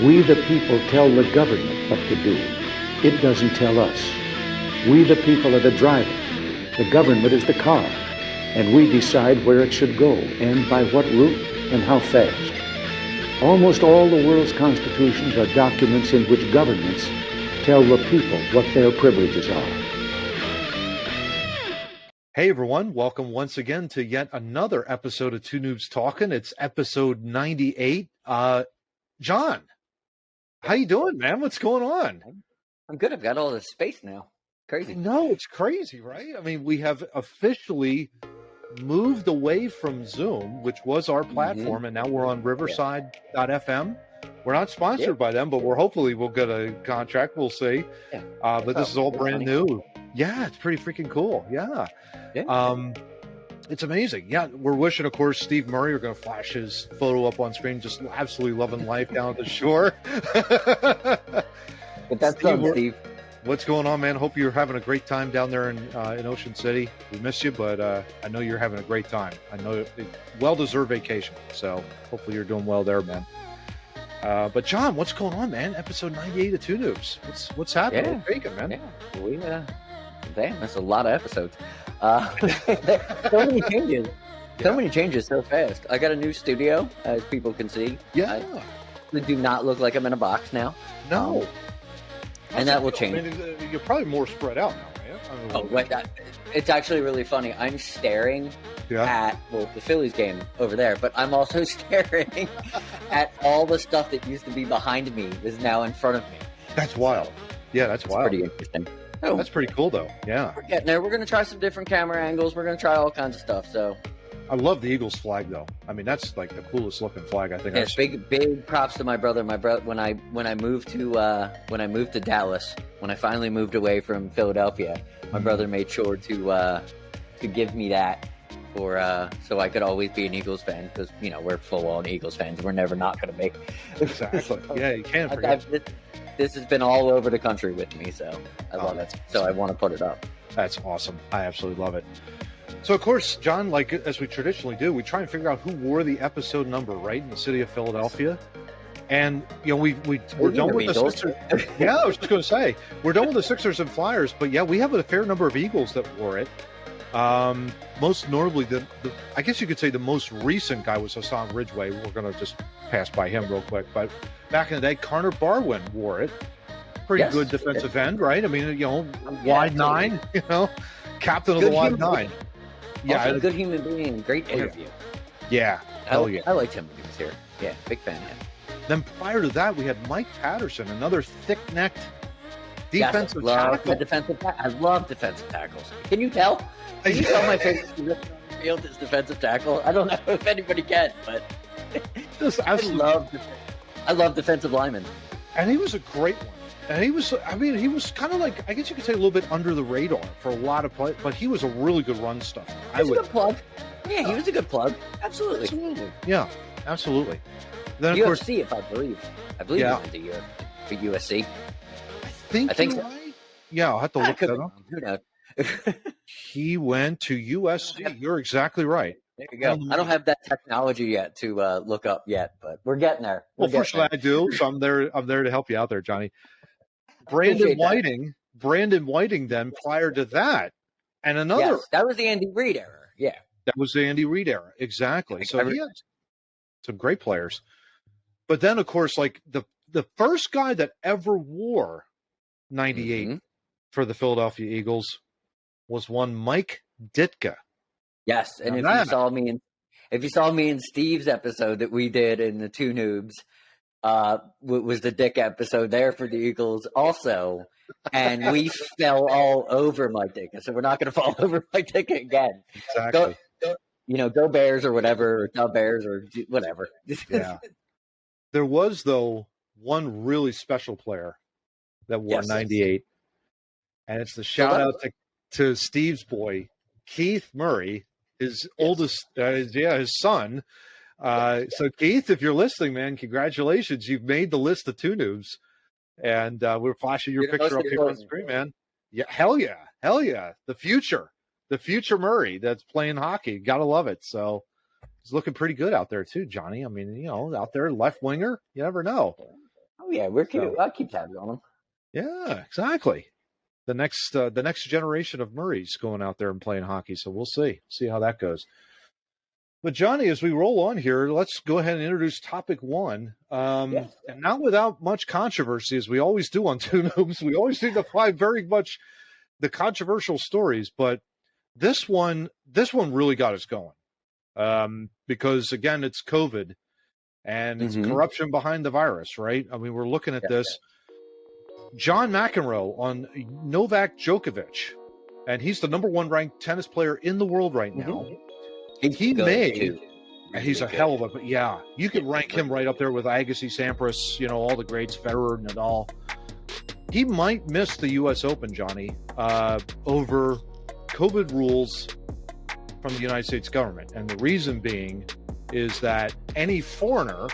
We the people tell the government what to do. It doesn't tell us. We the people are the driver. The government is the car. And we decide where it should go and by what route and how fast. Almost all the world's constitutions are documents in which governments tell the people what their privileges are. Hey everyone, welcome once again to yet another episode of Two Noobs Talking. It's episode 98. John, how you doing, man? What's going on? I'm good. I've got all this space now. Crazy. No, it's crazy, right? I mean, we have officially moved away from Zoom, which was our platform, and now we're on Riverside.fm. We're not sponsored by them, but we'll get a contract. We'll see. Yeah. But this is all brand new. Yeah, it's pretty freaking cool. Yeah. It's amazing. Yeah, we're wishing, of course, Steve Murray, we're going to flash his photo up on screen, just absolutely loving life down at the shore. But that's fun, Steve. What's going on, man? Hope you're having a great time down there in Ocean City. We miss you, but I know you're having a great time. I know it's well-deserved vacation, so hopefully you're doing well there, man. But John, what's going on, man? Episode 98 of Two Noobs. What's happening? Yeah. What's bacon, man? Yeah, damn, that's a lot of episodes. So many changes. So many changes so fast. I got a new studio, as people can see. Yeah. I do not look like I'm in a box now. No. And that will change. I mean, you're probably more spread out now, right? Wait, it's actually really funny. I'm staring at the Phillies game over there, but I'm also staring at all the stuff that used to be behind me is now in front of me. That's wild. Yeah, that's wild. Pretty interesting. Oh, that's pretty cool, though. Yeah. We're getting there. We're going to try some different camera angles. We're going to try all kinds of stuff. So, I love the Eagles flag, though. I mean, that's like the coolest looking flag I think I've seen. Big props to my brother. My brother, when I moved to Dallas, when I finally moved away from Philadelphia, my brother made sure to give me that so I could always be an Eagles fan, because we're full on Eagles fans. We're never not going to make. Exactly. Yeah, you can't forget. This has been all over the country with me, so I love it. So I want to put it up. That's awesome. I absolutely love it. So, of course, John, like as we traditionally do, we try and figure out who wore the episode number, right, in the city of Philadelphia. And, we're done with the Sixers. Yeah, I was just going to say, we're done with the Sixers and Flyers, but yeah, we have a fair number of Eagles that wore it. Most notably, I guess you could say the most recent guy was Hassan Ridgway. We're going to just pass by him real quick, but back in the day, Connor Barwin wore it. Pretty good defensive end, right? I mean, wide nine, captain of the wide nine. Yeah, also a good human being, great interview. Yeah, hell yeah. I liked him when he was here. Yeah, big fan of him. Then prior to that, we had Mike Patterson, another thick-necked defensive tackle. I love defensive tackles. Can you tell? Can you tell my favorite position on the field is defensive tackle? I don't know if anybody can, but I love defensive linemen. And he was a great one. And he was kind of like, I guess you could say a little bit under the radar for a lot of play, but he was a really good run stuffer. He was a good plug. Yeah, he was a good plug. Absolutely. Yeah, absolutely. Then, of course, if I believe he went to USC. I think so. Right. Yeah, I'll have to look that up. Who knows? He went to USC. You're exactly right. There you go. I don't have that technology yet to look up yet, but we're getting there. Fortunately, I do. So I'm there to help you out there, Johnny. Brandon Whiting. Then prior to that, and another. Yes, that was the Andy Reid era. Yeah, that was the Andy Reid era. Exactly. So he had some great players, but then of course, like the first guy that ever wore 98 for the Philadelphia Eagles was one Mike Ditka. Yes, and if you saw me in Steve's episode that we did in the Two Noobs, was the Dick episode there for the Eagles also, and we fell all over Mike Ditka, so we're not going to fall over Mike Ditka again. Exactly. Go Bears or whatever, or Dub Bears or whatever. Yeah. There was, though, one really special player that wore 98, and it's the shout out to Steve's boy, Keith Murray, his oldest, his son. So Keith, if you're listening, man, congratulations. You've made the list of Two Noobs, and we're flashing your picture up here on the screen, man. Yeah. Hell yeah. The future Murray that's playing hockey. Gotta love it. So he's looking pretty good out there too, Johnny. I mean, out there, left winger, you never know. Oh yeah, I'll keep tabs on them. Yeah, exactly. The next generation of Murrays going out there and playing hockey. So we'll see how that goes. But Johnny, as we roll on here, let's go ahead and introduce topic one. And not without much controversy, as we always do on Two Noobs. We always seem to find very much the controversial stories, but this one really got us going. Because again, it's COVID and it's corruption behind the virus, right? I mean, we're looking at this. John McEnroe on Novak Djokovic, and he's the number 1 ranked tennis player in the world right now. He's a hell of a, you could rank him right up there with Agassi, Sampras, all the greats, Federer, Nadal. He might miss the U.S. Open, Johnny, over COVID rules from the United States government. And the reason being is that any foreigner,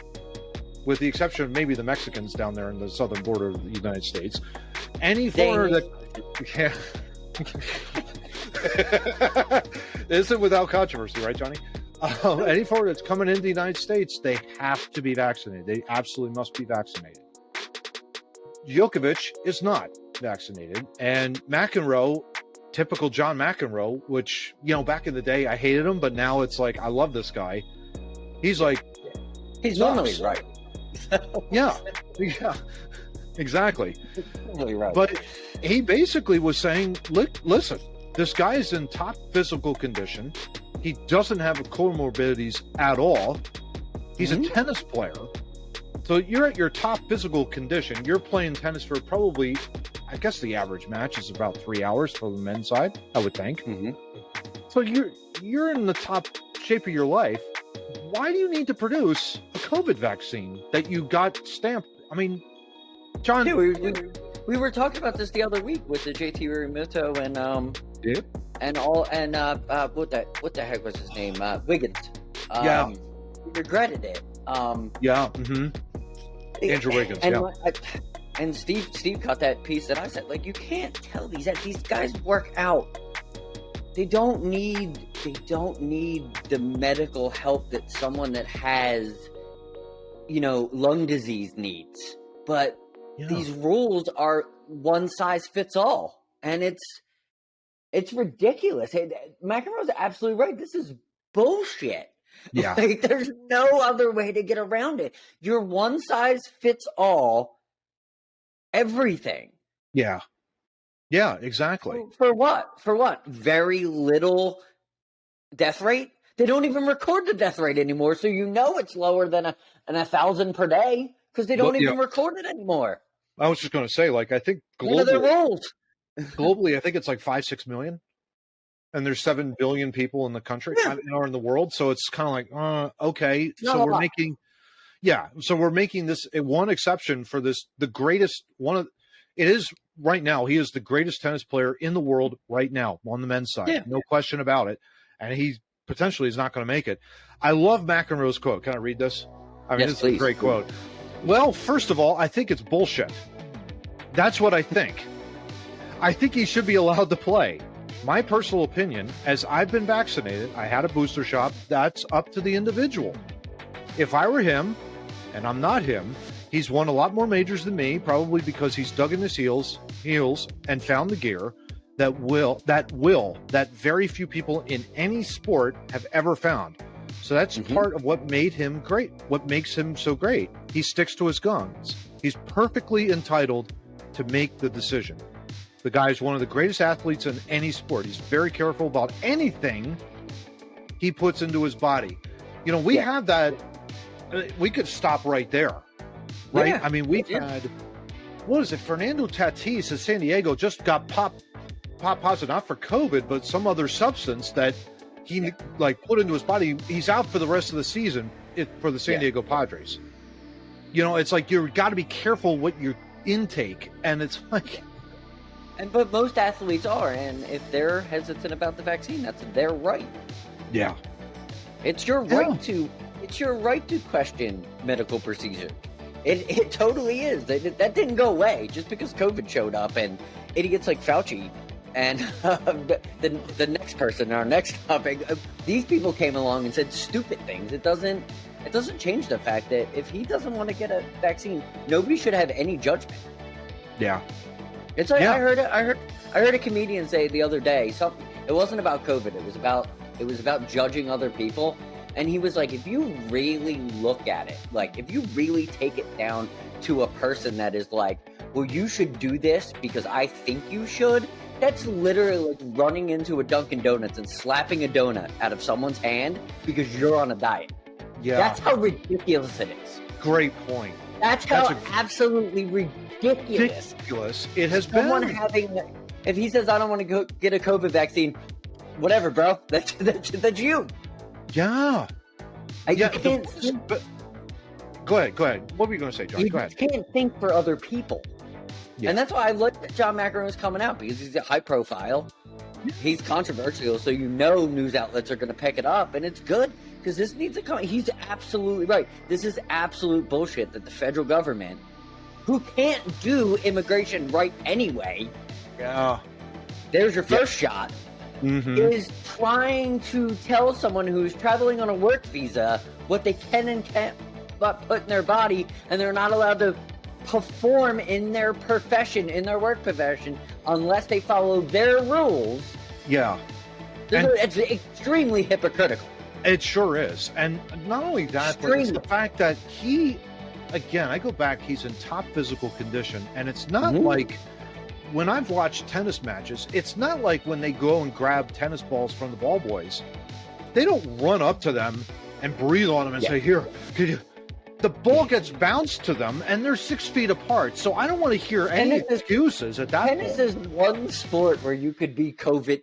with the exception of maybe the Mexicans down there in the southern border of the United States, any foreigner isn't without controversy, right, Johnny? Any foreigner that's coming into the United States, they have to be vaccinated. They absolutely must be vaccinated. Djokovic is not vaccinated, and McEnroe, typical John McEnroe, which, back in the day I hated him, but now it's like I love this guy. He's like, he's normally right. yeah, exactly. Totally right. But he basically was saying, listen, this guy is in top physical condition. He doesn't have comorbidities at all. He's a tennis player. So you're at your top physical condition. You're playing tennis for probably, I guess the average match is about 3 hours for the men's side, I would think. So you're in the top shape of your life. Why do you need to produce a COVID vaccine that you got stamped? I mean, John, we were talking about this the other week with the JT Realmuto and what the heck was his name? Wiggins. He regretted it. Andrew Wiggins. And Steve cut that piece that I said, like, you can't tell these guys work out. They don't need the medical help that someone that has, lung disease needs. But these rules are one size fits all, and it's ridiculous. Hey, McEnroe's absolutely right. This is bullshit. Yeah, like, there's no other way to get around it. You're one size fits all. Everything. Yeah. Yeah, exactly. For what? Very little death rate? They don't even record the death rate anymore, so it's lower than 1,000 per day because they don't even record it anymore. I was just going to say, like, I think globally, I think it's like 5-6 million, and there's 7 billion people in the country or in the world, so it's kind of like, okay, so we're making, so we're making this one exception for this, the greatest one of. It is right now. He is the greatest tennis player in the world right now on the men's side. No question about it. And he potentially is not going to make it. I love McEnroe's quote. Can I read this? I mean, it's a great quote. Well, first of all, I think it's bullshit. That's what I think. I think he should be allowed to play. My personal opinion, as I've been vaccinated, I had a booster shot, that's up to the individual. If I were him, and I'm not him, he's won a lot more majors than me, probably because he's dug in his heels and found the gear that very few people in any sport have ever found. So that's part of what made him great, what makes him so great. He sticks to his guns. He's perfectly entitled to make the decision. The guy's one of the greatest athletes in any sport. He's very careful about anything he puts into his body. We have that. We could stop right there. Right? I mean, we've had, what is it? Fernando Tatis at San Diego just got pop positive, not for COVID, but some other substance that he put into his body. He's out for the rest of the season for the San Diego Padres. It's like you've got to be careful what you intake, and it's like. But most athletes are, and if they're hesitant about the vaccine, that's their right. Yeah, it's your right to. It's your right to question medical procedure. It totally is. That didn't go away just because COVID showed up and idiots like Fauci and the next person, our next topic, these people came along and said stupid things. It doesn't it doesn't change the fact that if he doesn't want to get a vaccine, nobody should have any judgment. Yeah. It's like, I heard a comedian say the other day, something, it wasn't about COVID, it was about judging other people. And he was like, if you really look at it, like if you really take it down to a person that is like, well, you should do this because I think you should, that's literally like running into a Dunkin' Donuts and slapping a donut out of someone's hand because you're on a diet. Yeah. That's how ridiculous it is. Great point. That's absolutely ridiculous. It has Someone been. If he says, I don't want to go get a COVID vaccine, whatever, bro. That's you. Yeah. You can't but go ahead. What were you going to say, John? Go ahead. You can't think for other people. Yeah. And that's why I like that John McEnroe is coming out, because he's a high profile. He's controversial, so news outlets are going to pick it up, and it's good because this needs to come. He's absolutely right. This is absolute bullshit that the federal government, who can't do immigration right anyway, there's your first shot, is trying to tell someone who's traveling on a work visa what they can and can't put in their body, and they're not allowed to perform in their profession, in their work profession, unless they follow their rules. Yeah. It's extremely hypocritical. It sure is. And not only that, but it's the fact that I go back, he's in top physical condition, and it's not like when I've watched tennis matches, it's not like when they go and grab tennis balls from the ball boys. They don't run up to them and breathe on them and say, here, could you... The ball gets bounced to them, and they're 6 feet apart. So I don't want to hear any excuses at that point. Tennis is one sport where you could be COVID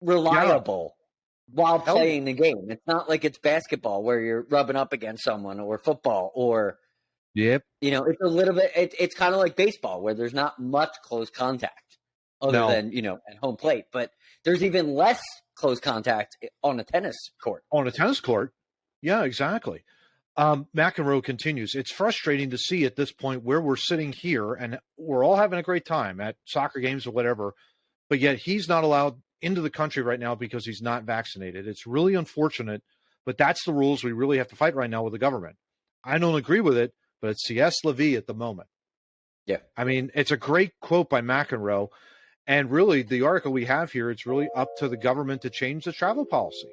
reliable while playing the game. It's not like it's basketball where you're rubbing up against someone, or football, or it's a little bit. It's kind of like baseball where there's not much close contact other than at home plate, but there's even less close contact on a tennis court. On a tennis court, yeah, exactly. McEnroe continues. It's frustrating to see at this point where we're sitting here and we're all having a great time at soccer games or whatever, but yet he's not allowed into the country right now because he's not vaccinated. It's really unfortunate, but that's the rules we really have to fight right now with the government. I don't agree with it, but it's C.S. Levy at the moment. Yeah. I mean, it's a great quote by McEnroe, and really the article we have here, it's really up to the government to change the travel policy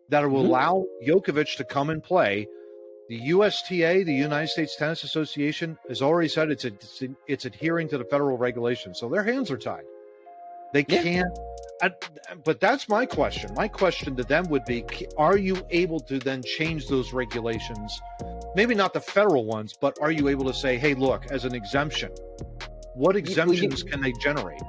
that will allow Djokovic to come and play. The USTA, the United States Tennis Association, has already said it's adhering to the federal regulations. So their hands are tied. They can't. But that's my question. My question to them would be, are you able to then change those regulations? Maybe not the federal ones, but are you able to say, hey, look, as an exemption, what exemptions can they generate?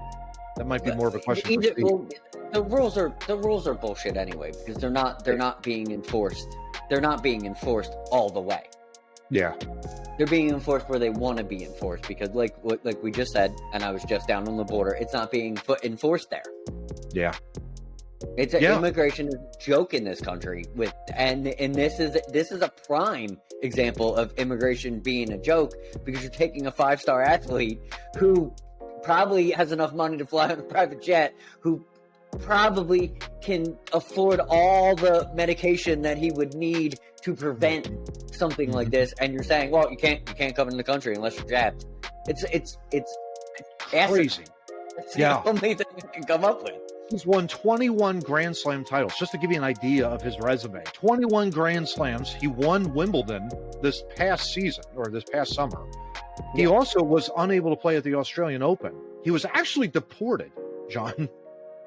That might be more of a question for Steve. Well, the rules are bullshit anyway, because they're not being enforced. They're not being enforced all the way. Yeah. They're being enforced where they want to be enforced, because like we just said, and I was just down on the border, it's not being enforced there. Yeah. Immigration is a joke in this country, and this is a prime example of immigration being a joke, because you're taking a 5-star athlete who probably has enough money to fly on a private jet, who probably can afford all the medication that he would need to prevent something like this, and you're saying, well, you can't come in the country unless you're jabbed. It's crazy. It's the only thing you can come up with. He's won 21 Grand Slam titles. Just to give you an idea of his resume, 21 Grand Slams. He won Wimbledon this past season, or this past summer. He also was unable to play at the Australian Open. He was actually deported, John.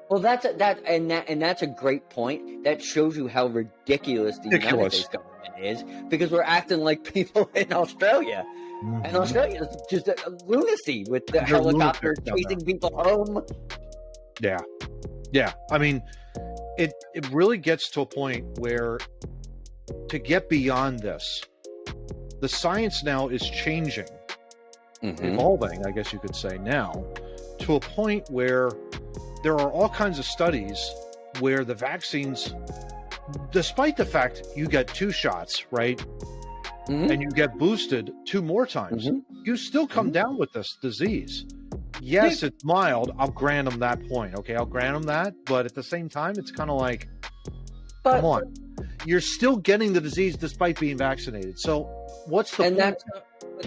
Well, that's a great point. That shows you how ridiculous the United States government is, because we're acting like people in Australia. And Australia is just a lunacy with the helicopters chasing people home. Yeah. Yeah. I mean, it really gets to a point where, to get beyond this, the science now is changing, evolving, I guess you could say now, to a point where there are all kinds of studies where the vaccines, despite the fact you get 2 shots, right? And you get boosted 2 more times, you still come down with this disease. Yes, it's mild. I'll grant them that point. Okay, I'll grant them that. But at the same time, it's kind of like, come on. you're still getting the disease despite being vaccinated. So what's the point?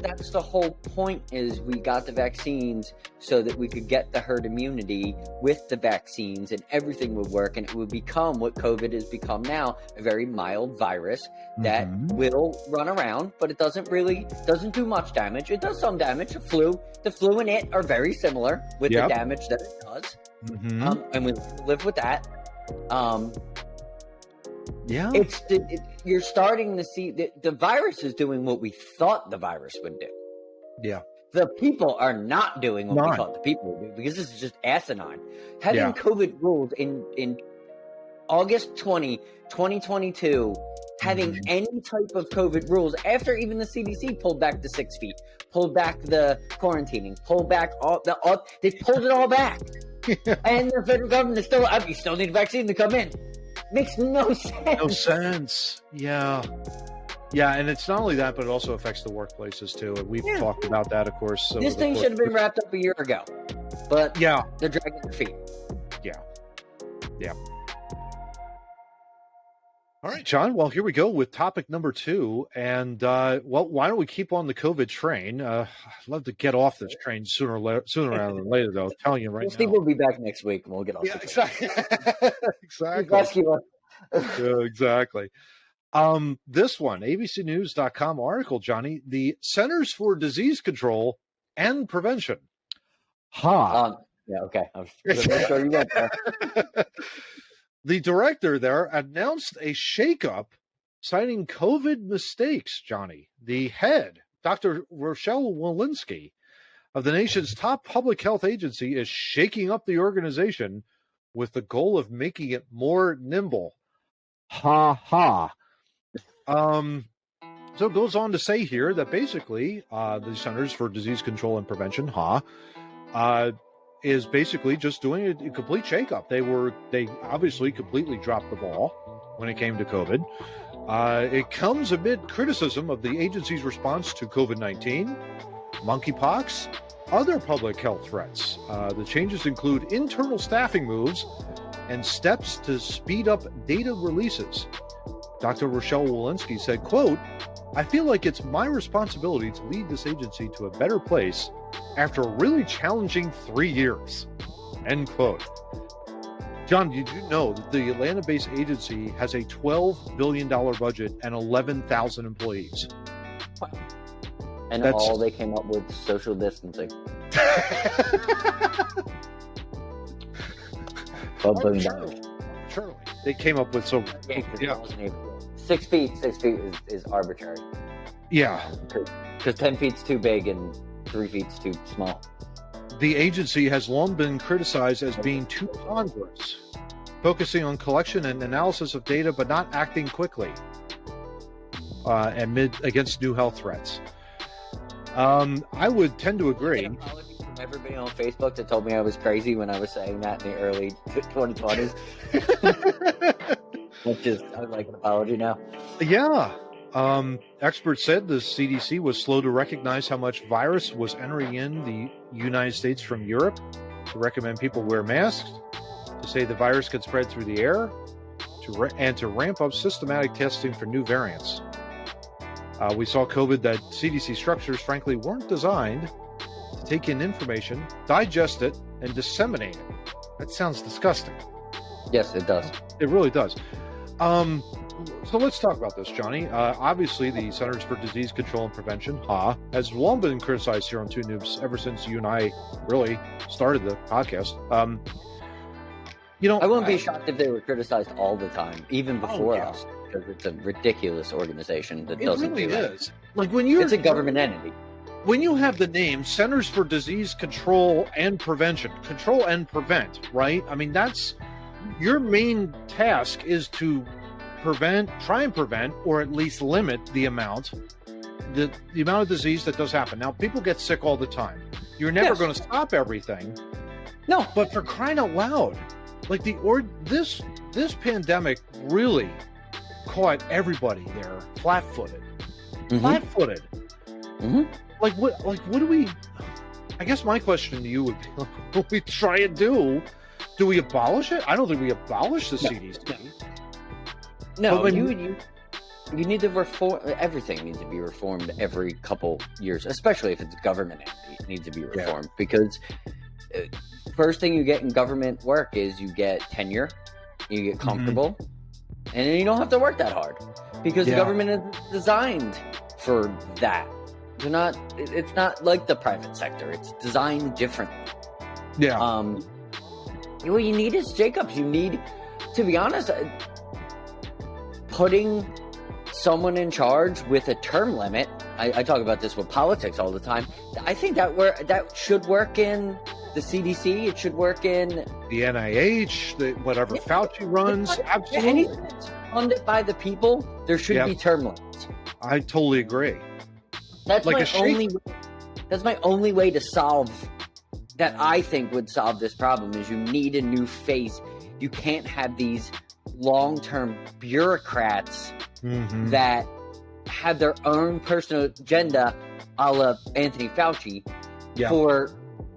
That's the whole point, is we got the vaccines so that we could get the herd immunity with the vaccines, and everything would work, and it would become what COVID has become now, a very mild virus that will run around, but it doesn't do much damage. It does some damage. The flu and it are very similar with the damage that it does. And we live with that. You're starting to see that the virus is doing what we thought the virus would do. Yeah. The people are not doing what we thought the people would do, because this is just asinine. Having COVID rules in August 2022, having any type of COVID rules after even the CDC pulled back the 6 feet, pulled back the quarantining, pulled back they pulled it all back. And the federal government is still, you still need a vaccine to come in. Makes no sense. No sense. Yeah. Yeah, and it's not only that, but it also affects the workplaces too. And we've talked about that, of course. So this thing should have been wrapped up a year ago. But they're dragging their feet. Yeah. Yeah. All right, John. Well, here we go with topic number 2. And, why don't we keep on the COVID train? I'd love to get off this train sooner rather than later, though. I'm telling you right now. Steve will be back next week, and we'll get off the exactly. exactly. Exactly. This one, abcnews.com article, Johnny, the Centers for Disease Control and Prevention. Okay. I'm sure you went there. The director there announced a shakeup citing COVID mistakes, Johnny. The head, Dr. Rochelle Walensky, of the nation's top public health agency, is shaking up the organization with the goal of making it more nimble. So it goes on to say here that basically the Centers for Disease Control and Prevention, is basically just doing a complete shakeup. They obviously completely dropped the ball when it came to COVID. It comes amid criticism of the agency's response to COVID-19, monkeypox, other public health threats. The changes include internal staffing moves and steps to speed up data releases. Dr. Rochelle Walensky said, quote, "I feel like it's my responsibility to lead this agency to a better place after a really challenging 3 years." End quote. John, did you know that the Atlanta-based agency has a $12 billion budget and 11,000 employees? Wow. And all they came up with social distancing. $12 billion. Surely. They came up with 6 feet is arbitrary. Yeah. Because 10 feet's too big and 3 feet's too small. The agency has long been criticized as being too ponderous, focusing on collection and analysis of data, but not acting quickly against new health threats. I would tend to agree. From everybody on Facebook that told me I was crazy when I was saying that in the early 2020s. I'd like an apology now. Yeah. Experts said the CDC was slow to recognize how much virus was entering in the United States from Europe, to recommend people wear masks, to say the virus could spread through the air, and to ramp up systematic testing for new variants. We saw COVID that CDC structures, frankly, weren't designed to take in information, digest it, and disseminate it. That sounds disgusting. Yes, it does. It really does. So let's talk about this, Johnny. Obviously, the Centers for Disease Control and Prevention, has long been criticized here on Two Noobs ever since you and I really started the podcast. I wouldn't be shocked if they were criticized all the time, even before us, because it's a ridiculous organization that doesn't do it. It really is. Like it's a government entity. When you have the name Centers for Disease Control and Prevention, control and prevent, right? I mean, that's your main task, is to try and prevent, or at least limit the amount of disease that does happen. Now, people get sick all the time. You're never going to stop everything. No, but for crying out loud, like this pandemic really caught everybody there flat-footed. Flat-footed. Mm-hmm. Like what do we? I guess my question to you would be, what do we try and do? Do we abolish it? I don't think we abolish the CDC. No, you need to reform. Everything needs to be reformed every couple years, especially if it's government. It needs to be reformed because first thing you get in government work is you get tenure, you get comfortable, and then you don't have to work that hard because the government is designed for that. It's not like the private sector. It's designed differently. Yeah. What you need is Jacobs. You need, to be honest, putting someone in charge with a term limit. I talk about this with politics all the time. I think that should work in the CDC. It should work in the NIH, whatever Fauci runs. Absolutely. Anything that's funded by the people, there should be term limits. I totally agree. That's like my only way to solve that. I think would solve this problem is you need a new face. You can't have these long-term bureaucrats that have their own personal agenda, a la Anthony Fauci, for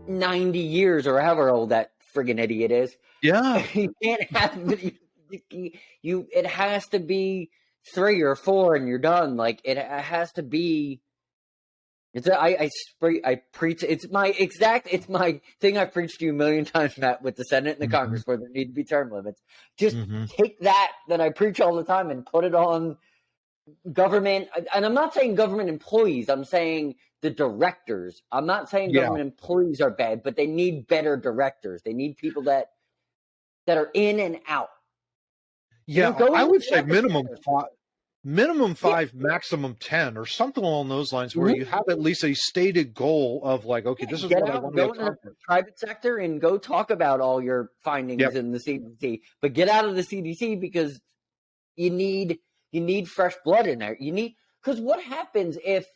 90 years or however old that friggin' idiot is. Yeah, you can't have you. It has to be 3 or 4, and you're done. Like it has to be. I preach. It's my thing. I've preached to you a million times, Matt, with the Senate and the Congress, where there need to be term limits. Just take that I preach all the time and put it on government. And I'm not saying government employees. I'm saying the directors. I'm not saying government employees are bad, but they need better directors. They need people that are in and out. Yeah, I would say minimum 5, maximum 10, or something along those lines, where you have at least a stated goal of like, okay, this is what I want to accomplish. Go in the private sector and go talk about all your findings in the CDC, but get out of the CDC because you need fresh blood in there. Because what happens if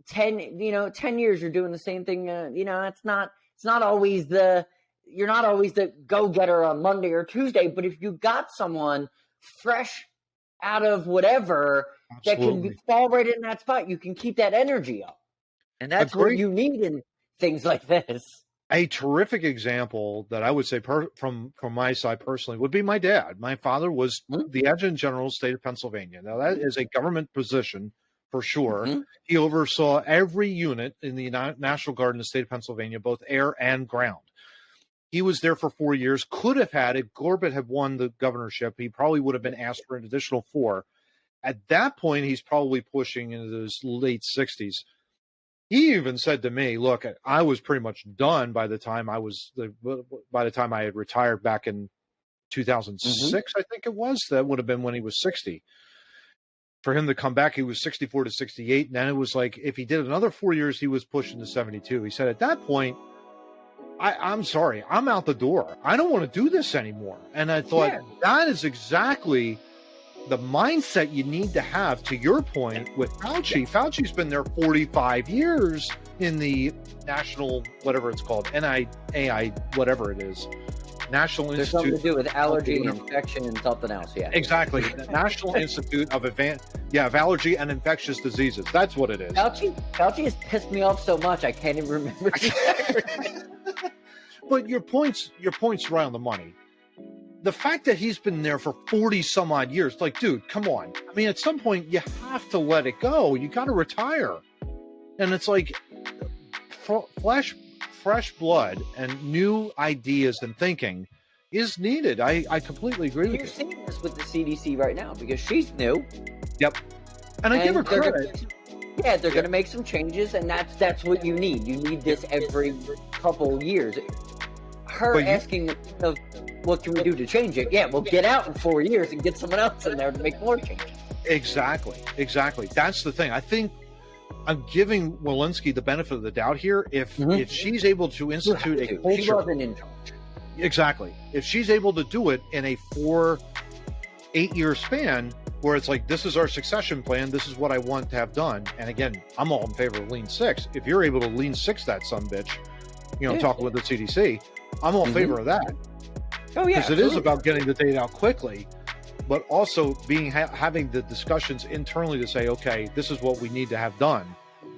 10 years you're doing the same thing? It's not always you're not always the go-getter on Monday or Tuesday, but if you got someone fresh out of whatever that can fall right in that spot, you can keep that energy up. And that's what you need in things like this. A terrific example that I would say from my side personally would be my dad. My father was the Adjutant General of the state of Pennsylvania. Now, that is a government position for sure. He oversaw every unit in the National Guard in the state of Pennsylvania, both air and ground. He was there for 4 years, could have had, if Corbett had won the governorship, he probably would have been asked for an additional 4. At that point, he's probably pushing into his late 60s. He even said to me, look, I was pretty much done by the time I had retired back in 2006, I think it was. That would have been when he was 60. For him to come back, he was 64 to 68. And then it was like, if he did another 4 years, he was pushing to 72. He said, at that point, I'm sorry, I'm out the door. I don't want to do this anymore. And I thought that is exactly the mindset you need to have, to your point, with Fauci. Fauci's been there 45 years in the national, whatever it's called, NIAI, whatever it is. National There's Institute. Something to do with allergy, infection, and something else, Exactly. The National Institute of Allergy and Infectious Diseases. That's what it is. Fauci has pissed me off so much, I can't even remember. But your point's right on the money. The fact that he's been there for 40 some odd years, like, dude, come on. I mean, at some point you have to let it go. You got to retire. And it's like fresh blood and new ideas and thinking is needed. I completely agree with you. You're seeing this with the CDC right now because she's new. Yep. And I give her credit. They're going to make some changes, and that's what you need. You need this every couple years. Asking of what can we do to change it? Yeah, we'll get out in 4 years and get someone else in there to make more changes. Exactly. That's the thing. I think I'm giving Walensky the benefit of the doubt here. If she's able to institute a culture, she wasn't in charge. Exactly. If she's able to do it in a 4-8 year span, where it's like, this is our succession plan, this is what I want to have done. And again, I'm all in favor of Lean 6. If you're able to Lean 6 that sumbitch, talking with the CDC, I'm all in favor of that. Oh yeah, because it is about getting the data out quickly, but also having the discussions internally to say, okay, this is what we need to have done,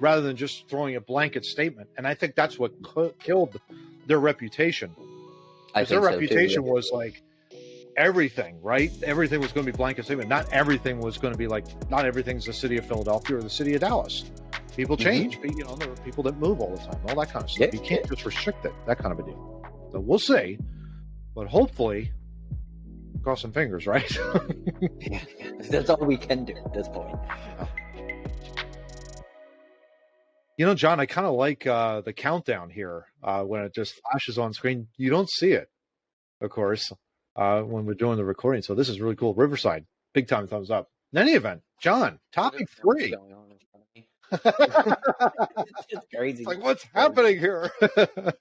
rather than just throwing a blanket statement. And I think that's what killed their reputation. Their reputation was like, everything, right? Everything was going to be blanket statement. Not everything was going to be like, not everything's the city of Philadelphia or the city of Dallas. People change. But, you know, there are people that move all the time, all that kind of stuff. You can't just restrict it, that kind of a deal. So we'll see. But hopefully, cross some fingers, right? That's all we can do at this point. You know, John, I kind of like the countdown here when it just flashes on screen. You don't see it, of course, when we're doing the recording. So this is really cool. Riverside, big time thumbs up. In any event, John, topic 3. It's crazy. It's like, what's happening here?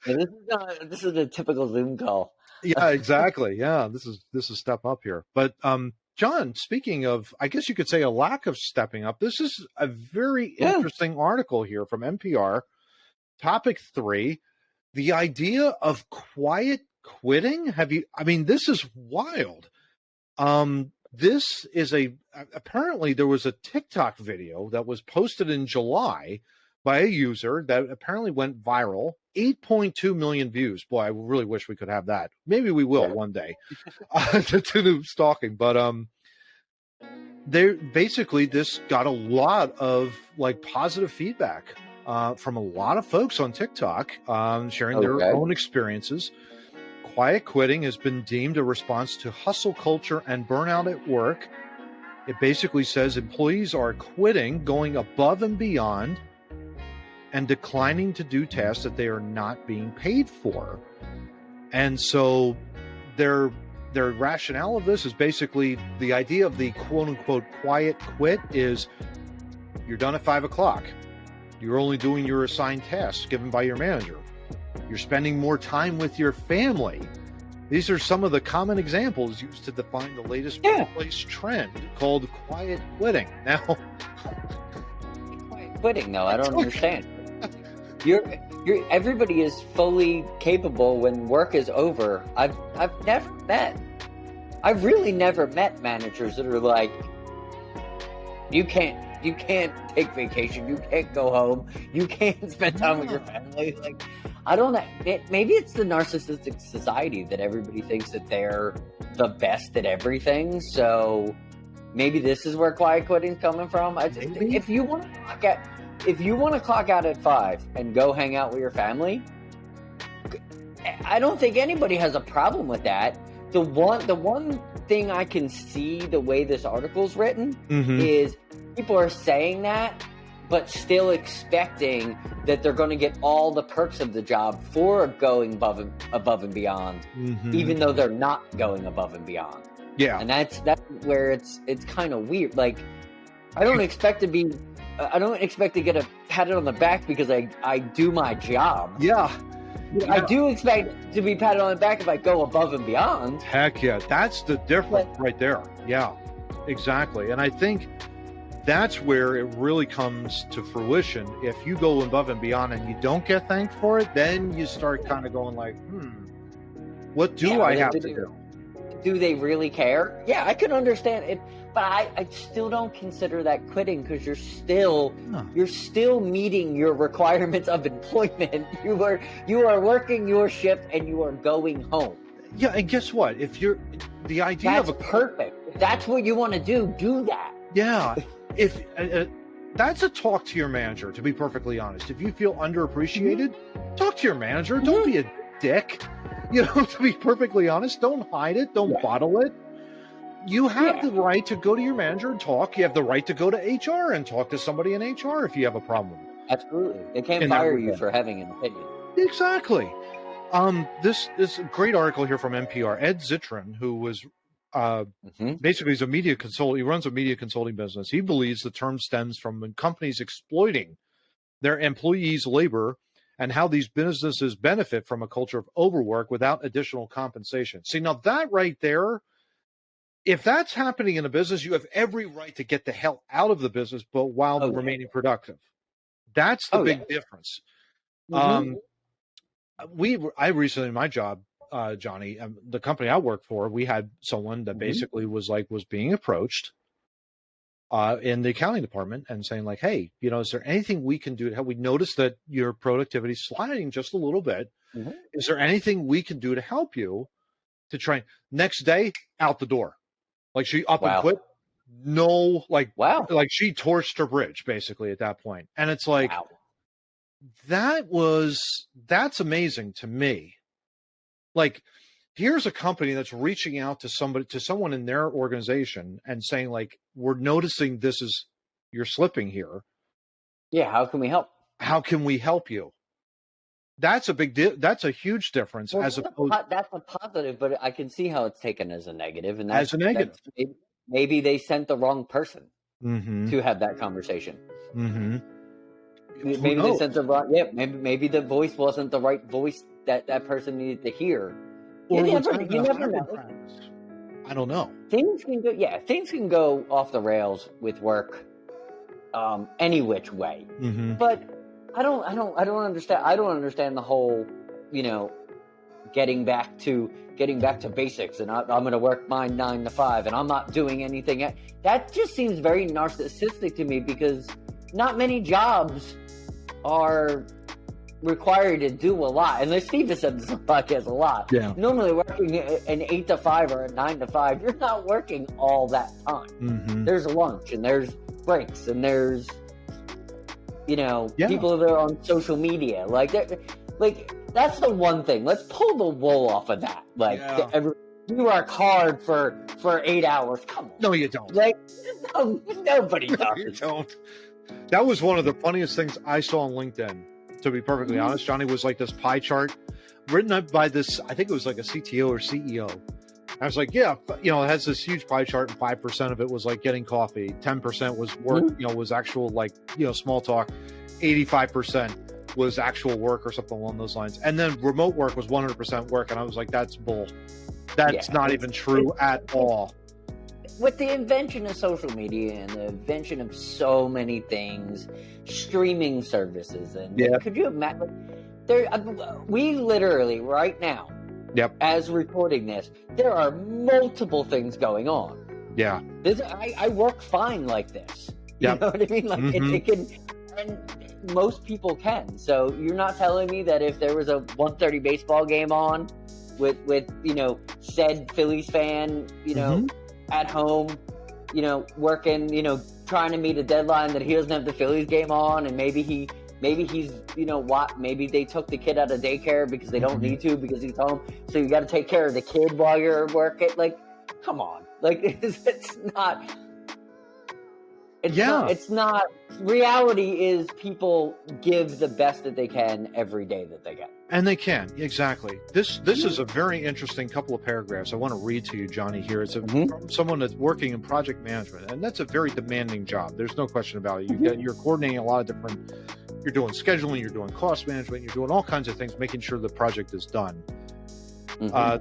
This is a typical Zoom call. Yeah, exactly. Yeah, this is step up here. But John, speaking of, I guess you could say a lack of stepping up, this is a very interesting article here from NPR. Topic 3, the idea of quiet quitting. This is wild. This is apparently there was a TikTok video that was posted in July by a user that apparently went viral. 8.2 million views. Boy, I really wish we could have that. Maybe we will one day. The Two Noobs talking, but this got a lot of like positive feedback from a lot of folks on TikTok sharing their own experiences. Quiet quitting has been deemed a response to hustle culture and burnout at work. It basically says employees are quitting, going above and beyond, and declining to do tasks that they are not being paid for. And so their rationale of this is basically the idea of the quote-unquote quiet quit is you're done at 5 o'clock. You're only doing your assigned tasks given by your manager. You're spending more time with your family. These are some of the common examples used to define the latest workplace trend called quiet quitting. Now, quiet quitting, though, I don't understand. Everybody is fully capable when work is over. I've really never met managers that are like, you can't take vacation, you can't go home, you can't spend time with your family. Like, I don't know. Maybe it's the narcissistic society that everybody thinks that they're the best at everything. So maybe this is where quiet quitting's coming from. If you want to clock out at 5 and go hang out with your family, I don't think anybody has a problem with that. The one thing I can see the way this article's written is people are saying that, but still expecting that they're going to get all the perks of the job for going above and beyond, even though they're not going above and beyond. Yeah, and that's where it's kind of weird. Like, I don't expect to get a pat on the back because I do my job. Yeah. I do expect to be patted on the back if I go above and beyond. Heck yeah. That's the difference right there. Yeah, exactly. And I think that's where it really comes to fruition. If you go above and beyond and you don't get thanked for it, then you start kind of going like, what do I have to do? Do they really care? Yeah, I can understand it. But I still don't consider that quitting because you're still meeting your requirements of employment. You are working your shift and you are going home. Yeah, and guess what? If you're the idea that's perfect. If that's what you want to do that. Yeah, if that's a talk to your manager. To be perfectly honest, if you feel underappreciated, talk to your manager. Don't be a dick. You know, to be perfectly honest, don't hide it. Don't bottle it. You have the right to go to your manager and talk. You have the right to go to HR and talk to somebody in HR if you have a problem. Absolutely. They can't fire you for having an opinion. Exactly. This is a great article here from NPR. Ed Zitron, who was basically he's a media consultant. He runs a media consulting business. He believes the term stems from when companies exploiting their employees' labor and how these businesses benefit from a culture of overwork without additional compensation. See, now that right there, if that's happening in a business, you have every right to get the hell out of the business, but while remaining productive. That's the big difference. I recently, in my job, Johnny, the company I work for, we had someone that basically was being approached in the accounting department and saying like, hey, is there anything we can do to help? We noticed that your productivity is sliding just a little bit. Is there anything we can do to help you? to train. Next day, out the door. Like she up and Wow. quit. No, like, Wow. like she torched her bridge basically at that point. And it's like, Wow. that's amazing to me. Like, here's a company that's reaching out to someone in their organization and saying, like, we're noticing you're slipping here. Yeah, how can we help? How can we help you? That's a big deal. That's a huge difference. Well, that's a positive, but I can see how it's taken as a negative. And that's, as a negative. Maybe they sent the wrong person Mm-hmm. to have that conversation. Mm-hmm. Maybe they sent the wrong. Yeah, maybe the voice wasn't the right voice that person needed to hear. Or You never know. I don't know. Things can go off the rails with work, any which way. Mm-hmm. But I don't understand. I don't understand the whole, getting back to basics, and I'm going to work my 9 to 5, and I'm not doing anything. That just seems very narcissistic to me, because not many jobs are required to do a lot. And Steve has said this on the podcast a lot. Yeah. Normally working an 8 to 5 or a 9 to 5, you're not working all that time. Mm-hmm. There's lunch, and there's breaks, and there's people that are on social media. Like that's the one thing. Let's pull the wool off of that. Like, you work hard for 8 hours. Come on. No, you don't. Like, no, nobody does. You don't. That was one of the funniest things I saw on LinkedIn, to be perfectly honest. Johnny, was like this pie chart written up by this, I think it was like a CTO or CEO. I was like, yeah, it has this huge pie chart, and 5% of it was like getting coffee. 10% was work, was actual, like, small talk. 85% was actual work or something along those lines. And then remote work was 100% work. And I was like, that's bull. That's not even true at all. With the invention of social media and the invention of so many things, streaming services, and could you imagine? We literally right now, as recording this, there are multiple things going on. Yeah, I work fine like this. You know what I mean? Like it can, and most people can. So you're not telling me that if there was a 1:30 baseball game on with said Phillies fan, at home, working, trying to meet a deadline, that he doesn't have the Phillies game on, and maybe he's, maybe they took the kid out of daycare because they don't need to, because he's home. So you got to take care of the kid while you're working. Like, come on. Like, it's not. It's not. Reality is people give the best that they can every day that they get. And they can, exactly. This is a very interesting couple of paragraphs I want to read to you, Johnny, here. It's from someone that's working in project management, and that's a very demanding job. There's no question about it. You're coordinating a lot of different, you're doing scheduling, you're doing cost management, you're doing all kinds of things, making sure the project is done.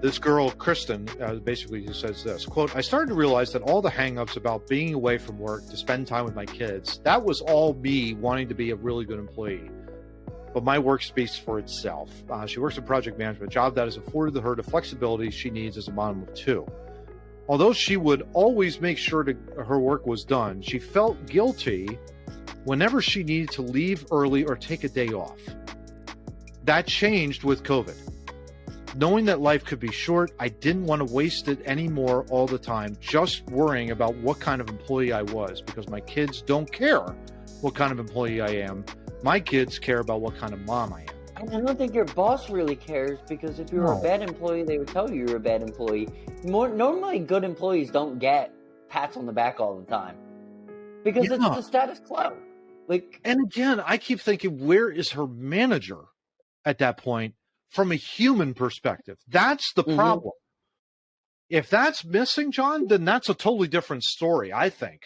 This girl, Kristen, basically says this, quote, I started to realize that all the hang-ups about being away from work to spend time with my kids, that was all me wanting to be a really good employee. But my work speaks for itself. She works in project management, a job that has afforded her the flexibility she needs as a mom of 2. Although she would always make sure her work was done, she felt guilty whenever she needed to leave early or take a day off. That changed with COVID. Knowing that life could be short, I didn't want to waste it anymore all the time, just worrying about what kind of employee I was, because my kids don't care what kind of employee I am. My kids care about what kind of mom I am. I don't think your boss really cares, because if you're a bad employee, they would tell you you're a bad employee. Normally, good employees don't get pats on the back all the time, because it's the status quo. Like, and again, I keep thinking, where is her manager at that point? From a human perspective, that's the problem. If that's missing, John, then that's a totally different story, I think.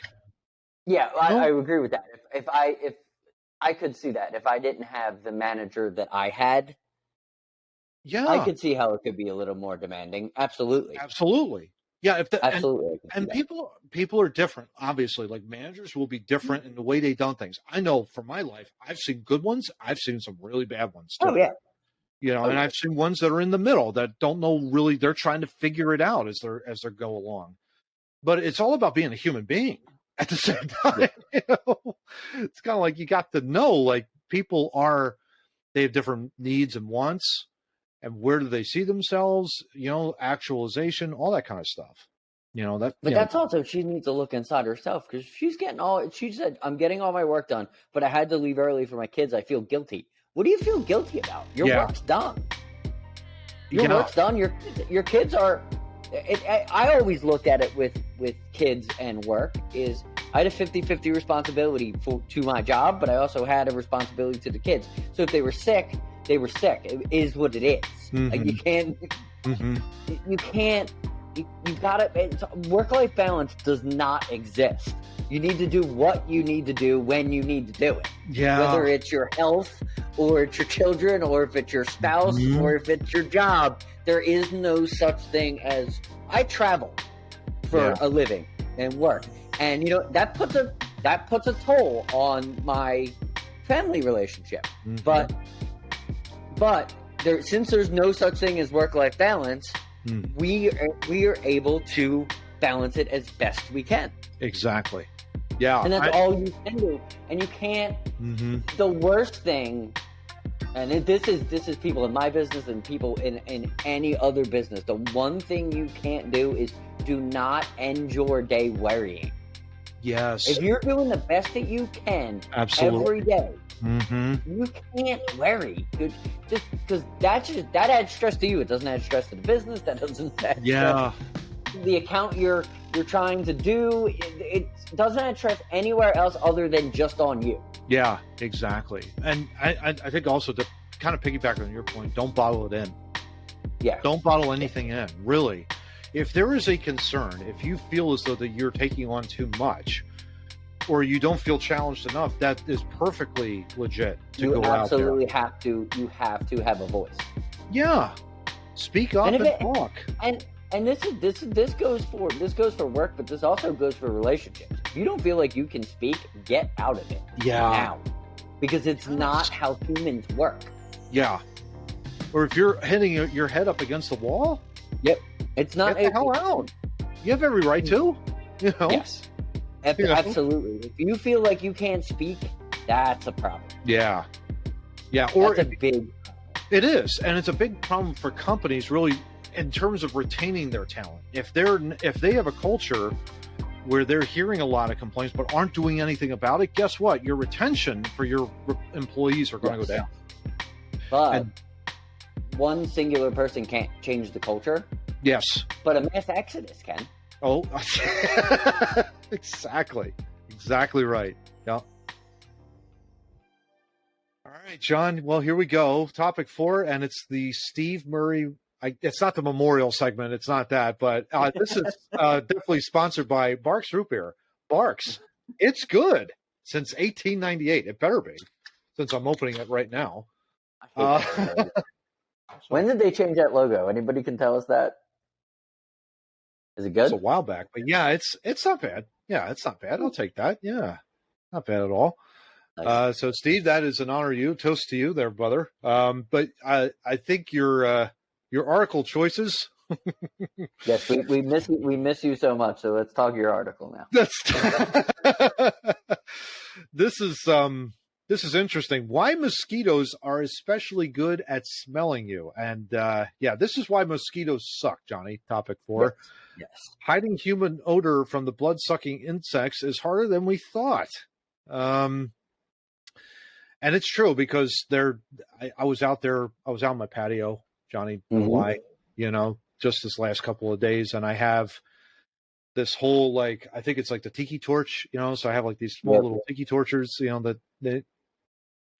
Yeah, I agree with that. If I could see that, if I didn't have the manager that I had, I could see how it could be a little more demanding. Absolutely. Yeah, absolutely. And people are different, obviously. Like, managers will be different in the way they done things. I know from my life, I've seen good ones, I've seen some really bad ones too. Oh yeah. And I've seen ones that are in the middle that don't know really. They're trying to figure it out as they go along. But it's all about being a human being at the same time. It's kind of like you got to know, like, people they have different needs and wants, and where do they see themselves, actualization, all that kind of stuff. But that's also, she needs to look inside herself, because she said, I'm getting all my work done, but I had to leave early for my kids. I feel guilty. What do you feel guilty about? Your work's done. Your work's done. Your kids are, I always looked at it with kids and work is, I had a 50-50 responsibility to my job, but I also had a responsibility to the kids. So if they were sick, they were sick. It is what it is. Mm-hmm. Like, you can't, you gotta, work-life balance does not exist. You need to do what you need to do when you need to do it. Yeah. Whether it's your health, or it's your children, or if it's your spouse, or if it's your job, there is no such thing as, I travel for a living and work. And that puts a toll on my family relationship. Mm-hmm. But since there's no such thing as work-life balance, we are able to balance it as best we can. Exactly. Yeah. And that's all you can do. And you can't. The worst thing, and this is people in my business and people in any other business. The one thing you can't do is do not end your day worrying. Yes. If you're doing the best that you can every day, you can't worry. Just because that adds stress to you. It doesn't add stress to the business. That doesn't add stress to the account you're trying to do. It doesn't add stress anywhere else other than just on you. Yeah, exactly. And I think also, to kind of piggyback on your point, don't bottle it in. Yeah. Don't bottle anything in, really. If there is a concern, if you feel as though that you're taking on too much, or you don't feel challenged enough, that is perfectly legit to go out there. You have to have a voice. Yeah. Speak up and talk. And this goes for work, but this also goes for relationships. If you don't feel like you can speak, get out of it. Yeah. Now. Because it's not how humans work. Yeah. Or if you're hitting your head up against the wall. Yep. It's not. Get the hell out. You have every right to. Yes. Absolutely. If you feel like you can't speak, that's a problem. Yeah. Yeah. Or that's a big. It is, and it's a big problem for companies, really, in terms of retaining their talent. If they have a culture where they're hearing a lot of complaints but aren't doing anything about it, guess what? Your retention for your employees are going to go down. But one singular person can't change the culture. Yes. But a mass exodus can. Oh, exactly. Exactly right. Yeah. All right, John. Well, here we go. Topic 4, and it's the Steve Murray. It's not the memorial segment. It's not that, but this is definitely sponsored by Barks Root Beer. Barks, it's good since 1898. It better be, since I'm opening it right now. When did they change that logo? Anybody can tell us that? Is it good? It's a while back, but yeah, it's not bad. Yeah, it's not bad. I'll take that. Yeah, not bad at all. Nice. So, Steve, that is an honor to you. Toast to you there, brother. But I think your article choices. Yes, we miss you so much. So let's talk your article now. This is interesting. Why mosquitoes are especially good at smelling you, and this is why mosquitoes suck, Johnny. Topic 4. Yes. Hiding human odor from the blood-sucking insects is harder than we thought. And it's true, because I was out on my patio, Johnny, why, just this last couple of days, and I have this whole, I think it's like the tiki torch, so I have like these small little tiki torches, that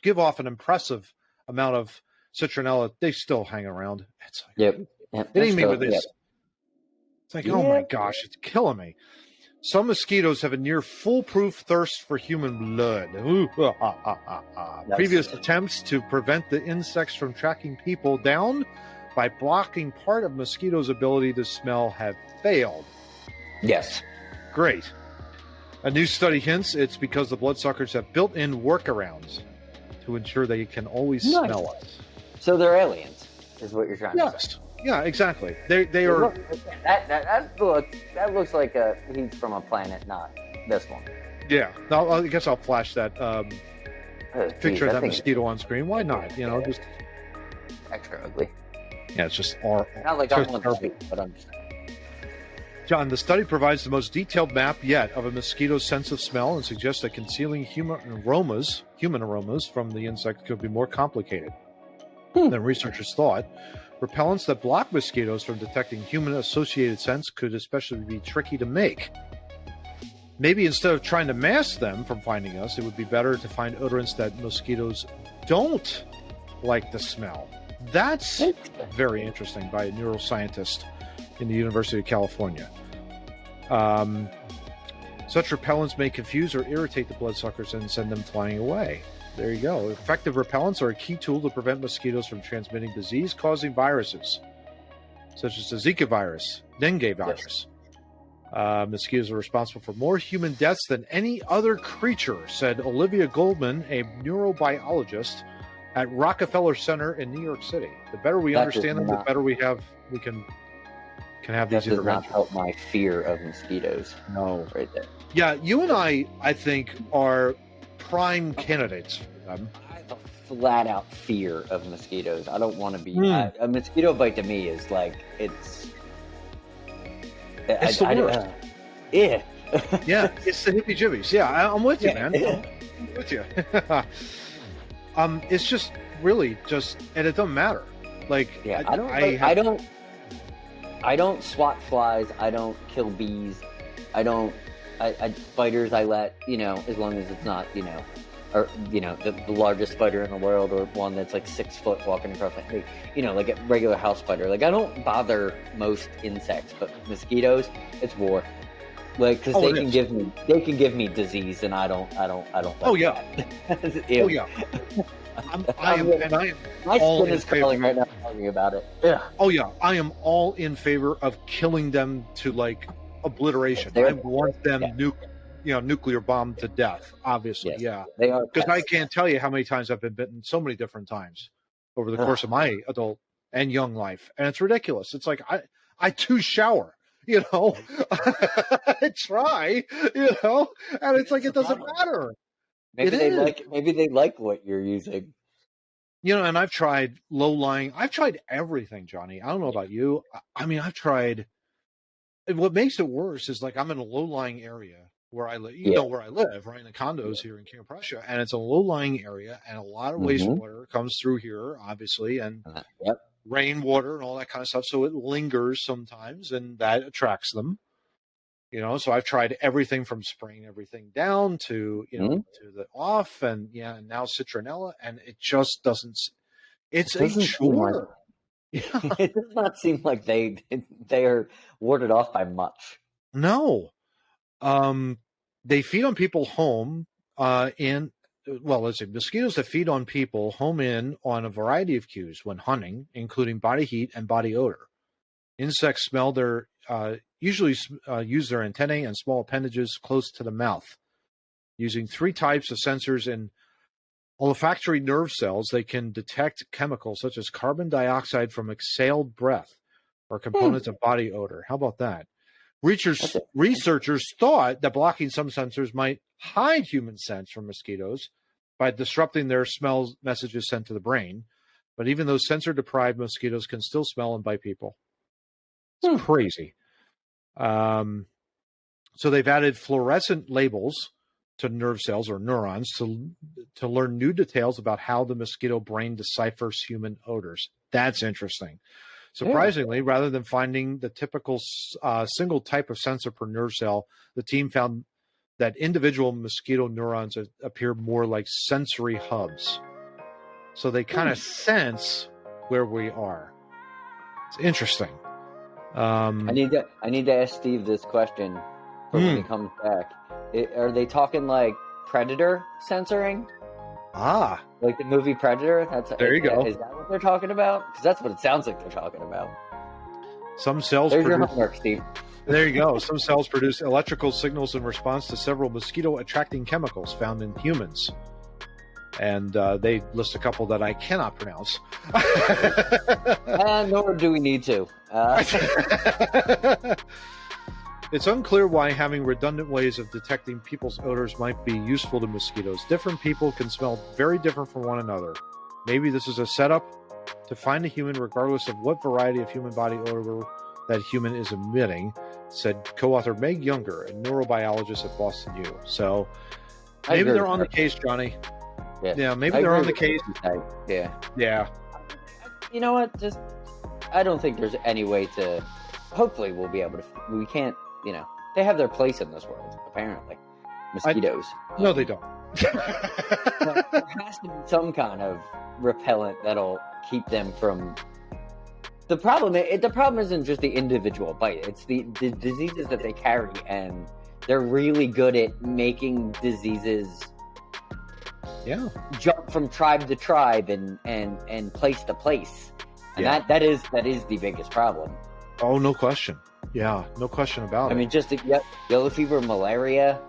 give off an impressive amount of citronella. They still hang around. It's like, hitting me with this. Yep. It's like, oh my gosh, it's killing me. Some mosquitoes have a near foolproof thirst for human blood. Previous attempts to prevent the insects from tracking people down by blocking part of mosquitoes' ability to smell have failed. Yes. Great. A new study hints it's because the bloodsuckers have built-in workarounds to ensure they can always smell us. So they're aliens, is what you're trying to say. Yeah, exactly. They are. Look, that looks like he's from a planet, not this one. Yeah, I guess I'll flash that picture of that mosquito on screen. Why not? Just extra ugly. Yeah, it's just Not like I want to, but I'm just. John, the study provides the most detailed map yet of a mosquito's sense of smell and suggests that concealing human aromas from the insect could be more complicated than researchers thought. Repellents that block mosquitoes from detecting human-associated scents could especially be tricky to make. Maybe instead of trying to mask them from finding us, it would be better to find odorants that mosquitoes don't like the smell. That's very interesting by a neuroscientist in the University of California. Such repellents may confuse or irritate the bloodsuckers and send them flying away. There you go. Effective repellents are a key tool to prevent mosquitoes from transmitting disease-causing viruses, such as the Zika virus, dengue virus. Mosquitoes are responsible for more human deaths than any other creature, said Olivia Goldman, a neurobiologist at Rockefeller Center in New York City. The better we understand them, the better we can have these interventions. That does not help my fear of mosquitoes. No. Right there. Yeah, you and I think, are prime candidates for them. I have a flat-out fear of mosquitoes. I don't want to be... a mosquito bite to me is like, it's the worst. Yeah. Yeah, it's the hippie-jibbies. Yeah, I'm with you, man. I'm with you. It's just really just, and it doesn't matter. Like, yeah, I don't swat flies. I don't kill bees. Spiders I let, as long as it's not, or, the largest spider in the world, or one that's like 6 foot walking across the street, like a regular house spider. Like, I don't bother most insects, but mosquitoes, it's war. Like, because they can give me disease, and I don't. Oh yeah. Oh yeah. My skin is crawling right now talking about it. Yeah. Oh yeah, I am all in favor of killing them to like obliteration. I want them nuclear bombed to death. Obviously, yes, yeah. They are, because I can't tell you how many times I've been bitten. So many different times over the course of my adult and young life, and it's ridiculous. It's like I too shower. I try, and it's like it doesn't matter. Maybe they like what you're using. And I've tried I've tried everything, Johnny. I don't know about you. I mean, I've tried. What makes it worse is like I'm in a low-lying area where I live. You know where I live, right in the condos here in King of Prussia, and it's a low-lying area, and a lot of wastewater comes through here, obviously, and rainwater and all that kind of stuff. So it lingers sometimes, and that attracts them. So I've tried everything from spraying everything down to, to the off, and now citronella, and it just doesn't. It's a chore. It does not seem like they are warded off by much. No, they feed on people home let's see, mosquitoes that feed on people home in on a variety of cues when hunting, including body heat and body odor. Insects smell their usually use their antennae and small appendages close to the mouth. Using 3 types of sensors in olfactory nerve cells, they can detect chemicals such as carbon dioxide from exhaled breath or components of body odor. How about that? Researchers thought that blocking some sensors might hide human scents from mosquitoes by disrupting their smell messages sent to the brain. But even those sensor-deprived mosquitoes can still smell and bite people. It's crazy. So they've added fluorescent labels to nerve cells or neurons to learn new details about how the mosquito brain deciphers human odors. That's interesting. Surprisingly, rather than finding the typical single type of sensor per nerve cell, the team found that individual mosquito neurons appear more like sensory hubs. So they kind of sense where we are. It's interesting. I need to ask Steve this question for when he comes back. Are they talking like Predator censoring? Like the movie Predator? There you go. Is that what they're talking about? Because that's what it sounds like they're talking about. Some cells There's your homework, Steve. There you go. Some cells produce electrical signals in response to several mosquito-attracting chemicals found in humans. And they list a couple that I cannot pronounce. Nor do we need to. It's unclear why having redundant ways of detecting people's odors might be useful to mosquitoes. Different people can smell very different from one another. Maybe this is a setup to find a human regardless of what variety of human body odor that human is emitting, said co-author Meg Younger, a neurobiologist at Boston U. So maybe they're on the case, Johnny. Yeah, maybe they're on the case. Yeah. You know what? Just, I don't think there's any way to. Hopefully, we'll be able to. We can't. They have their place in this world. Apparently, mosquitoes. No, they don't. There has to be some kind of repellent that'll keep them from. The problem isn't just the individual bite; it's the diseases that they carry, and they're really good at making diseases. Yeah, jump from tribe to tribe and place to place, and that is the biggest problem. Oh, no question. Yeah, no question about it. I mean, just yellow fever, malaria.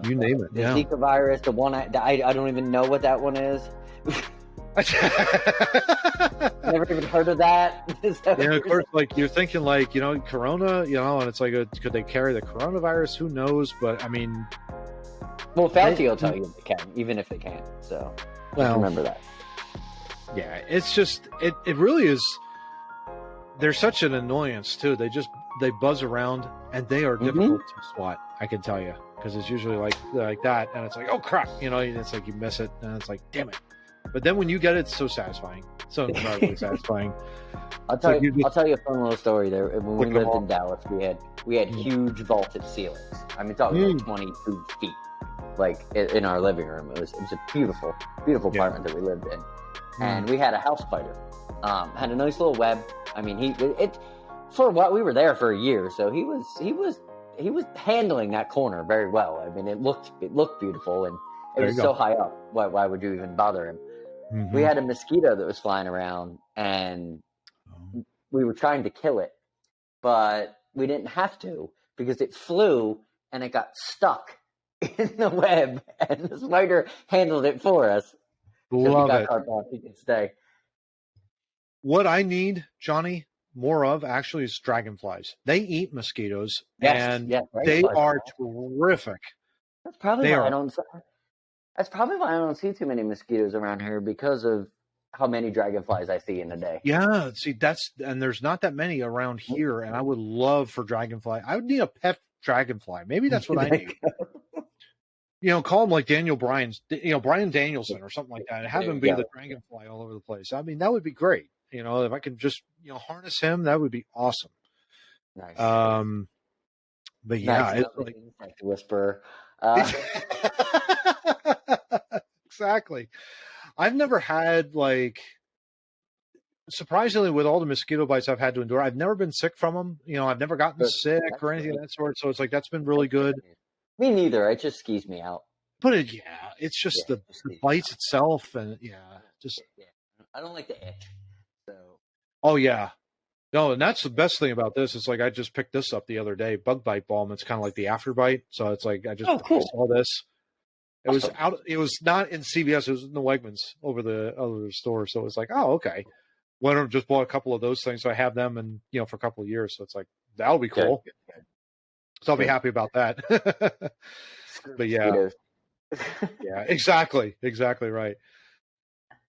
You name it. The Zika virus, the one I don't even know what that one is. Never even heard of that. Of course, like you're thinking, like Corona, and it's like, could they carry the coronavirus? Who knows? But I mean, well, Fauci will tell you if they can, even if they can't. So remember that. Yeah, it's just it really is. They're such an annoyance too. They buzz around and they are difficult to swat. I can tell you, because it's usually like that, and it's like, oh crap, it's like you miss it, and it's like, damn it. But then when you get it, it's so satisfying, so incredibly satisfying. I'll tell you a fun little story. There, when we lived in Dallas, we had huge vaulted ceilings. I mean, talking like 22 feet, like in our living room. It was a beautiful apartment that we lived in, and we had a house spider. Had a nice little web. I mean, for what we were there for a year, so he was handling that corner very well. I mean, it looked beautiful, and it was so high up. Why would you even bother him? Mm-hmm. We had a mosquito that was flying around, and we were trying to kill it, but we didn't have to because it flew and it got stuck in the web, and the spider handled it for us. Love it. He could stay. What I need, Johnny, more of actually is dragonflies. They eat mosquitoes, and they are terrific. That's probably why I don't see too many mosquitoes around here, because of how many dragonflies I see in a day. Yeah, see, and there's not that many around here, and I would love for dragonfly. I would need a pet dragonfly. Maybe that's what I need. Call him like Brian Danielson or something like that, and have him be the dragonfly all over the place. I mean, that would be great. If I could just, harness him, that would be awesome. Nice. But yeah, it's like the whisperer. Exactly. I've never had, surprisingly, with all the mosquito bites I've had to endure, I've never been sick from them. I've never gotten sick or anything of that sort. So it's like, that's been really good. Me neither. It just skees me out. But it's just the bites itself, and I don't like the itch. So. Oh yeah, no, and that's the best thing about this. It's like, I just picked this up the other day, bug bite balm. It's kind of like the afterbite. So it's like, I just saw this. It was out. It was not in CVS. It was in the Wegmans over the store. So it's like, oh, okay. Went and just bought a couple of those things. So I have them, and for a couple of years. So it's like, that'll be cool. Good. So I'll be happy about that. But yeah, exactly right.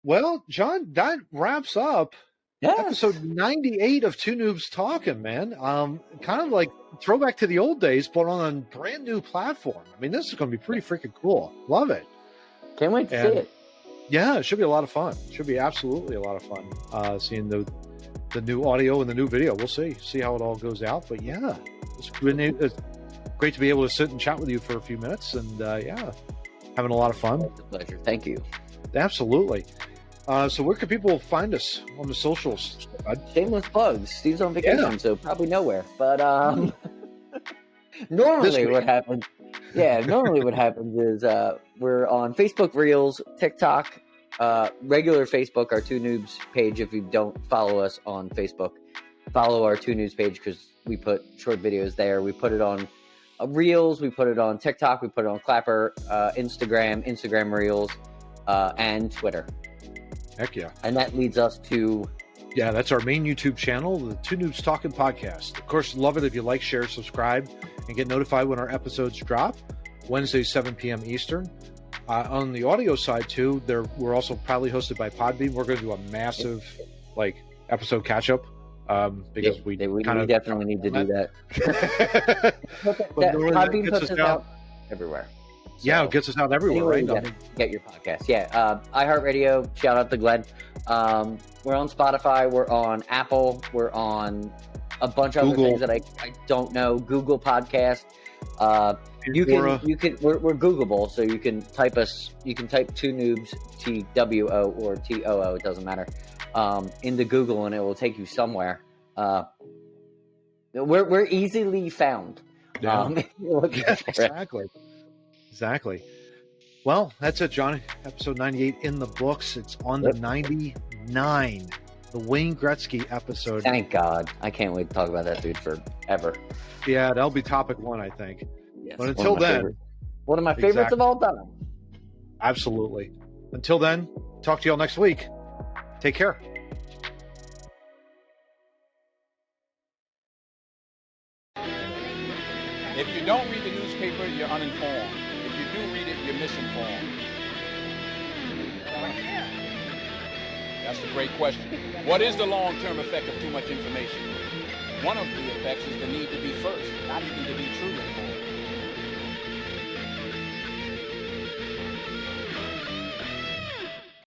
Well, John, that wraps up episode 98 of Two Noobs Talking, man. Kind of like throwback to the old days, but on a brand new platform. I mean, this is going to be pretty freaking cool. Love it. Can't wait to see it. Yeah, it should be a lot of fun. Should be absolutely a lot of fun seeing the new audio and the new video. We'll see how it all goes out. But yeah, it's great to be able to sit and chat with you for a few minutes, and having a lot of fun. It's a pleasure. Thank you. Absolutely. So where can people find us on the socials? Shameless plugs. Steve's on vacation, so probably nowhere. But normally what happens is we're on Facebook Reels, TikTok, regular Facebook, our Two Noobs page. If you don't follow us on Facebook, follow our Two Noobs page, because we put short videos there. We put it on Reels, we put it on TikTok, we put it on Clapper, Instagram Reels, and Twitter. Heck yeah. And that leads us to... Yeah, that's our main YouTube channel, the Two Noobs Talking Podcast. Of course, love it if you like, share, subscribe, and get notified when our episodes drop. Wednesday, 7 p.m. Eastern. On the audio side too, we're also proudly hosted by Podbean. We're going to do a massive episode catch up because we definitely need to do that. Podbean puts us out everywhere. So, it gets us out everywhere, right? Get your podcast. iHeartRadio. Shout out to Glenn. We're on Spotify. We're on Apple. We're on a bunch of other things that I don't know. Google Podcast. You can we're Googleable, so you can type us. You can type Two Noobs, TWO or TOO. It doesn't matter. Into Google, and it will take you somewhere. We're easily found. Yeah. Exactly. Well, that's it, Johnny. Episode 98 in the books. It's on to 99, the Wayne Gretzky episode. Thank God. I can't wait to talk about that dude forever. Yeah, that'll be topic 1, I think. Yes, but until then, one of my favorites of all time. Absolutely. Until then, talk to y'all next week. Take care. If you don't read the newspaper, you're uninformed. If you do read it, you're misinformed. That's a great question. What is the long-term effect of too much information? One of the effects is the need to be first, not even to be truly informed.